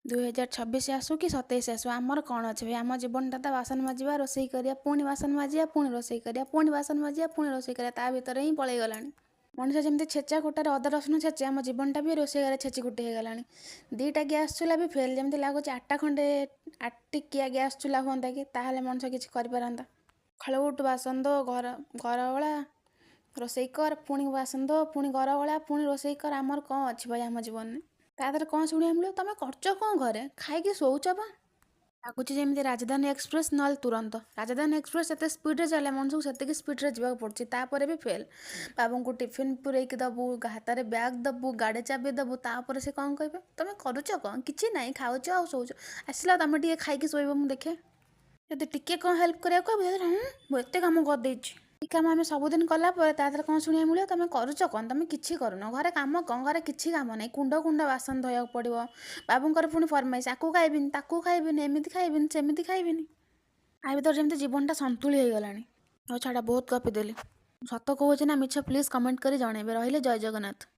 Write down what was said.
2026 ଆସୁ କି 27 ଆସୁ ଆମର କ'ଣ ଅଛି ଭାଇ? ଆମ ଜୀବନଟା ତ ବାସନ ମାଜିବା, ରୋଷେଇ କରିବା, ପୁଣି ବାସନ ମାଜିବା, ପୁଣି ରୋଷେଇ କରିବା, ପୁଣି ବାସନ ମାଜିବା, ପୁଣି ରୋଷେଇ କରିବା, ତା ଭିତରେ ହିଁ ପଳେଇ ଗଲାଣି। ମଣିଷ ଯେମିତି ଛେଚା କୁଟାରେ ଅଦା ରସୁଣ ଛେଚେ, ଆମ ଜୀବନଟା ବି ରୋଷେଇ ଘରେ ଛେଚି କୁଟି ହେଇଗଲାଣି। 2ଟା ଗ୍ୟାସ୍ ଚୁଲା ବି ଫେଲ୍, ଯେମିତି ଲାଗୁଛି 8ଟା ଖଣ୍ଡେ 8ଟିକିଆ ଗ୍ୟାସ୍ ଚୁଲା ହୁଅନ୍ତା କି, ତାହେଲେ ମଣିଷ କିଛି କରିପାରନ୍ତା। ସକାଳୁ ଉଠ, ବାସନ ଦୋ, ଘର ଓଳା, ରୋଷେଇ କର, ପୁଣି ବାସନ ଦୋ, ପୁଣି ଘର ଓଳା, ପୁଣି ରୋଷେଇ କର। ଆମର କ'ଣ ଅଛି ଭାଇ ଆମ ଜୀବନରେ? ତା ଦେହରେ କ'ଣ ଶୁଣିବାକୁ ମିଳିବ? ତମେ କରୁଛ କ'ଣ ଘରେ? ଖାଇକି ଶୋଉଛ ବା। ଲାଗୁଛି ଯେମିତି ରାଜଧାନୀ ଏକ୍ସପ୍ରେସ୍ ନହେଲେ ତୁରନ୍ତ। ରାଜଧାନୀ ଏକ୍ସପ୍ରେସ୍ ଏତେ ସ୍ପିଡ଼ରେ ଚାଲେ, ମଣିଷକୁ ସେତିକି ସ୍ପିଡ଼ରେ ଯିବାକୁ ପଡ଼ୁଛି, ତାପରେ ବି ଫେଲ୍। ବାବୁଙ୍କୁ ଟିଫିନ୍ ପୁରେଇକି ଦେବୁ, ହାତରେ ବ୍ୟାଗ୍ ଦେବୁ, ଗାଡ଼ି ଚାବି ଦେବୁ, ତାପରେ ସେ କ'ଣ କହିବେ? ତମେ କରୁଛ କ'ଣ? କିଛି ନାହିଁ, ଖାଉଛ ଆଉ ଶୋଉଛ। ଆସିଲ ତମେ ଟିକେ ଖାଇକି ଶୋଇବ, ମୁଁ ଦେଖେ। ଯଦି ଟିକେ କ'ଣ ହେଲ୍ପ କରିବାକୁ କହିବ, ମୁଁ ଏତେ କାମ କରିଦେଇଛି। ଏ କାମ ଆମେ ସବୁଦିନ କଲା ପରେ ତା ଦେହରେ କ'ଣ ଶୁଣିବାକୁ ମିଳିବ? ତମେ କରୁଛ କ'ଣ? ତମେ କିଛି କରୁନ। ଘରେ କାମ କ'ଣ? ଘରେ କିଛି କାମ ନାହିଁ। କୁଣ୍ଡ ବାସନ ଧୋଇବାକୁ ପଡ଼ିବ। ବାବୁଙ୍କର ପୁଣି ଫରମାଇଶ, ଆକୁ ଖାଇବିନି, ତାକୁ ଖାଇବିନି, ଏମିତି ଖାଇବିନି, ସେମିତି ଖାଇବିନି। ଆ ଭିତରେ ଯେମିତି ଜୀବନଟା ସନ୍ତୁଳି ହେଇଗଲାଣି। ହଉ ଛାଡ଼, ବହୁତ ଗପିଦେଲି। ସତ କହୁଛି ନା ମିଛ, ପ୍ଲିଜ୍ କମେଣ୍ଟ କରି ଜଣେଇବେ। ରହିଲେ, ଜୟ ଜଗନ୍ନାଥ।